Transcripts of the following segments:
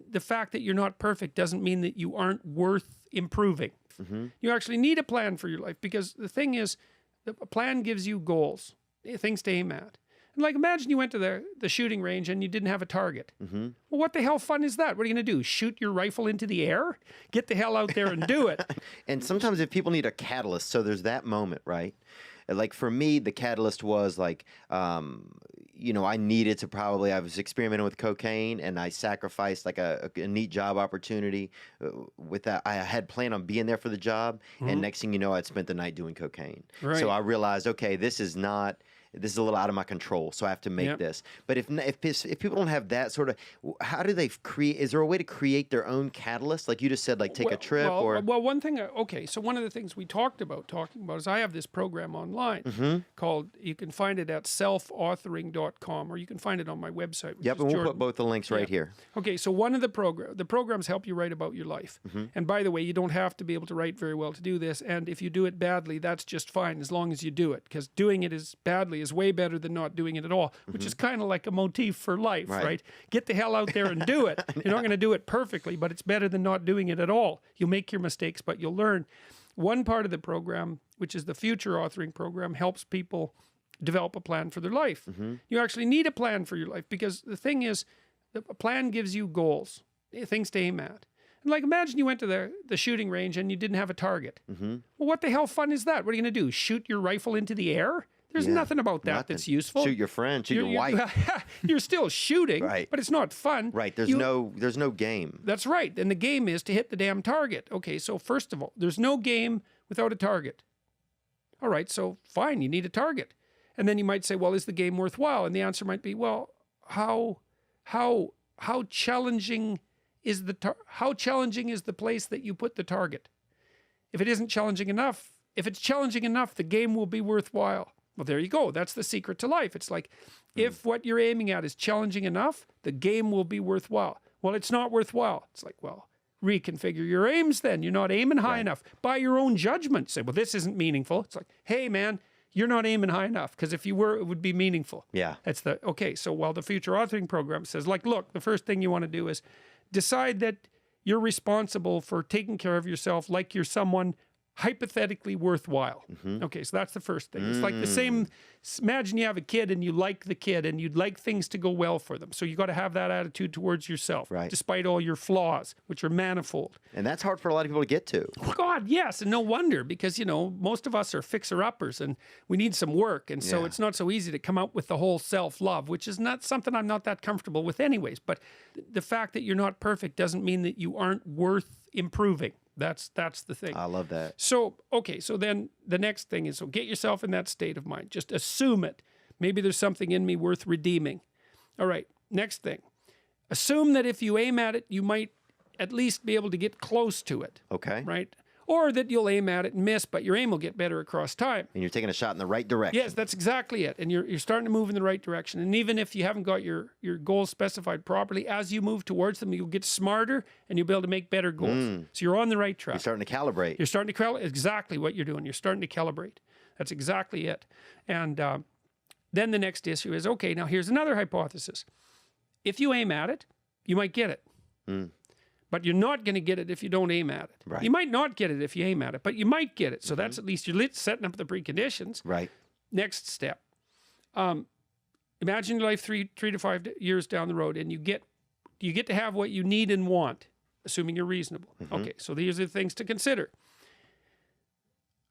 the fact that you're not perfect doesn't mean that you aren't worth improving. You actually need a plan for your life, because the thing is, a plan gives you goals, things to aim at. And like, imagine you went to the shooting range and you didn't have a target. Well, what the hell fun is that? What are you going to do? Shoot your rifle into the air? Get the hell out there and do it. And sometimes if people need a catalyst, so there's that moment, right? Like for me, the catalyst was like, you know, I was experimenting with cocaine, and I sacrificed like a neat job opportunity with that. I had planned on being there for the job, and next thing you know, I'd spent the night doing cocaine. Right. So I realized, okay, this is a little out of my control, so I have to make this. But if people don't have that sort of, how do they create? Is there a way to create their own catalyst? Like you just said, like take a trip or. Well, one thing. Okay, so one of the things we talking about is I have this program online called. You can find it at selfauthoring.com, or you can find it on my website. Yep, and we'll put both the links right here. Okay, so one of the programs help you write about your life. And by the way, you don't have to be able to write very well to do this. And if you do it badly, that's just fine, as long as you do it, because doing it is badly is way better than not doing it at all, which is kind of like a motif for life, right? Get the hell out there and do it. You're not going to do it perfectly, but it's better than not doing it at all. You'll make your mistakes, but you'll learn. One part of the program, which is the future authoring program, helps people develop a plan for their life. You actually need a plan for your life, because the thing is, a plan gives you goals, things to aim at. And like, imagine you went to the shooting range and you didn't have a target. Well, what the hell fun is that? What are you going to do? Shoot your rifle into the air? There's nothing about that that's useful. Shoot your friend, shoot your wife. You're still shooting, but it's not fun. Right, there's no game. That's right, and the game is to hit the damn target. Okay, so first of all, there's no game without a target. All right, so fine, you need a target. And then you might say, well, is the game worthwhile? And the answer might be, well, how challenging is the place that you put the target? If it isn't challenging enough, if it's challenging enough, the game will be worthwhile. Well, there you go. That's the secret to life. It's like, if what you're aiming at is challenging enough, the game will be worthwhile. Well, it's not worthwhile. It's like, well, reconfigure your aims then. You're not aiming high enough. By your own judgment, say, well, this isn't meaningful. It's like, hey, man, you're not aiming high enough, because if you were, it would be meaningful. Yeah. Okay, so while the future authoring program says, like, look, the first thing you want to do is decide that you're responsible for taking care of yourself like you're someone hypothetically worthwhile. Okay, so that's the first thing. It's like the same, imagine you have a kid and you like the kid and you'd like things to go well for them. So you got to have that attitude towards yourself, despite all your flaws, which are manifold. And that's hard for a lot of people to get to. Oh, God, yes, and no wonder, because, you know, most of us are fixer-uppers and we need some work. And so it's not so easy to come out with the whole self-love, which is not something I'm not that comfortable with anyways. But the fact that you're not perfect doesn't mean that you aren't worth improving. That's the thing. I love that. So, okay, so then the next thing is, so get yourself in that state of mind. Just assume it. Maybe there's something in me worth redeeming. All right, next thing. Assume that if you aim at it, you might at least be able to get close to it. Okay. Right? Or that you'll aim at it and miss, but your aim will get better across time. And you're taking a shot in the right direction. Yes, that's exactly it. And you're starting to move in the right direction. And even if you haven't got your goals specified properly, as you move towards them, you'll get smarter and you'll be able to make better goals. So you're on the right track. You're starting to calibrate. You're starting to calibrate. Exactly what you're doing. You're starting to calibrate. That's exactly it. And then the next issue is, okay, now here's another hypothesis. If you aim at it, you might get it. But you're not going to get it if you don't aim at it. Right. You might not get it if you aim at it, but you might get it. So that's at least you're setting up the preconditions. Right. Next step. Imagine your life 3 to 5 years down the road, and you get to have what you need and want, assuming you're reasonable. Okay, so these are the things to consider.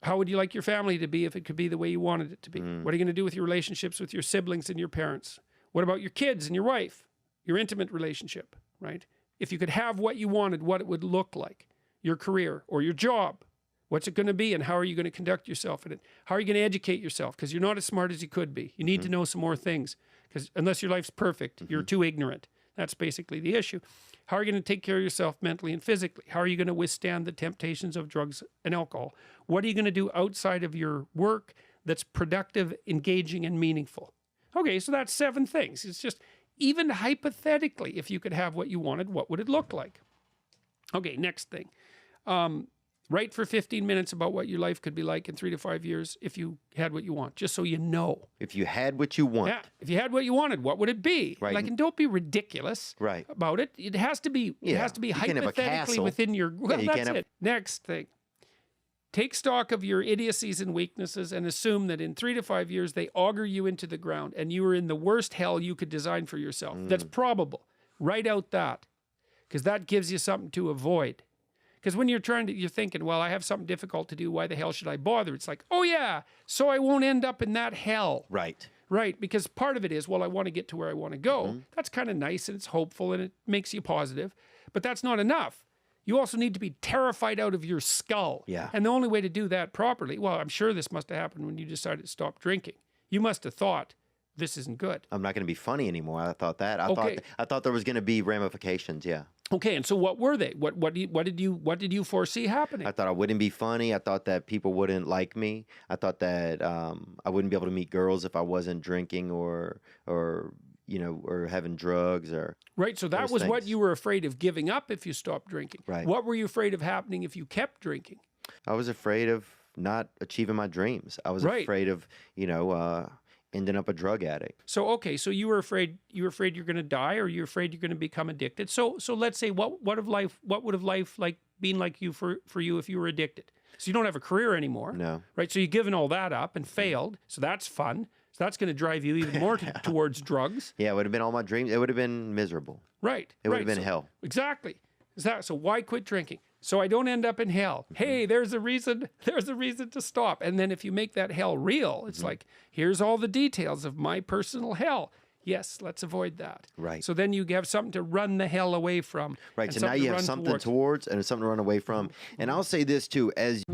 How would you like your family to be if it could be the way you wanted it to be? What are you going to do with your relationships with your siblings and your parents? What about your kids and your wife? Your intimate relationship, right? If you could have what you wanted, what it would look like, your career or your job, what's it going to be and how are you going to conduct yourself in it? How are you going to educate yourself? Because you're not as smart as you could be. You need to know some more things, because unless your life's perfect, you're too ignorant. That's basically the issue. How are you going to take care of yourself mentally and physically? How are you going to withstand the temptations of drugs and alcohol? What are you going to do outside of your work that's productive, engaging, and meaningful? Okay, so that's 7 things. It's just, even hypothetically, if you could have what you wanted, what would it look like? Okay, next thing. Write for 15 minutes about what your life could be like in 3 to 5 years if you had what you want, just so you know. If you had what you want. Yeah. If you had what you wanted, what would it be? Right. Like, and don't be ridiculous Right. about it. It has to be, Yeah. it has to be You can't have a hypothetically castle. within your, well, you that's can't have- it. Next thing. Take stock of your idiocies and weaknesses and assume that in 3 to 5 years, they auger you into the ground and you are in the worst hell you could design for yourself. That's probable. Write out that, because that gives you something to avoid. Because when you're thinking, well, I have something difficult to do. Why the hell should I bother? It's like, oh yeah, so I won't end up in that hell. Right. Right, because part of it is, well, I want to get to where I want to go. That's kind of nice and it's hopeful and it makes you positive. But that's not enough. You also need to be terrified out of your skull. Yeah. And the only way to do that properly, well, I'm sure this must have happened when you decided to stop drinking. You must have thought, this isn't good. I'm not going to be funny anymore. I thought that. Okay. I thought there was going to be ramifications. Yeah. Okay, and so what were they? What did you foresee happening? I thought I wouldn't be funny. I thought that people wouldn't like me. I thought that I wouldn't be able to meet girls if I wasn't drinking or having drugs or. Right, so that those was what things. you were afraid of giving up if you stopped drinking. Right. What were you afraid of happening if you kept drinking? I was afraid of not achieving my dreams. I was Right. afraid of ending up a drug addict. So okay, so you were afraid you're going to die, or you're afraid you're going to become addicted. So let's say what would have life like been like you for you if you were addicted? So you don't have a career anymore. No. Right? So you've given all that up and failed. So that's fun. So that's going to drive you even more towards drugs. Yeah, it would have been all my dreams. It would have been miserable. Right. It would have right. been hell. Exactly. So why quit drinking? So I don't end up in hell. Hey, there's a reason to stop. And then if you make that hell real, it's like, here's all the details of my personal hell. Yes, let's avoid that. Right. So then you have something to run the hell away from. Right. and So now something you to have run something towards. towards and something to run away from. And I'll say this too, as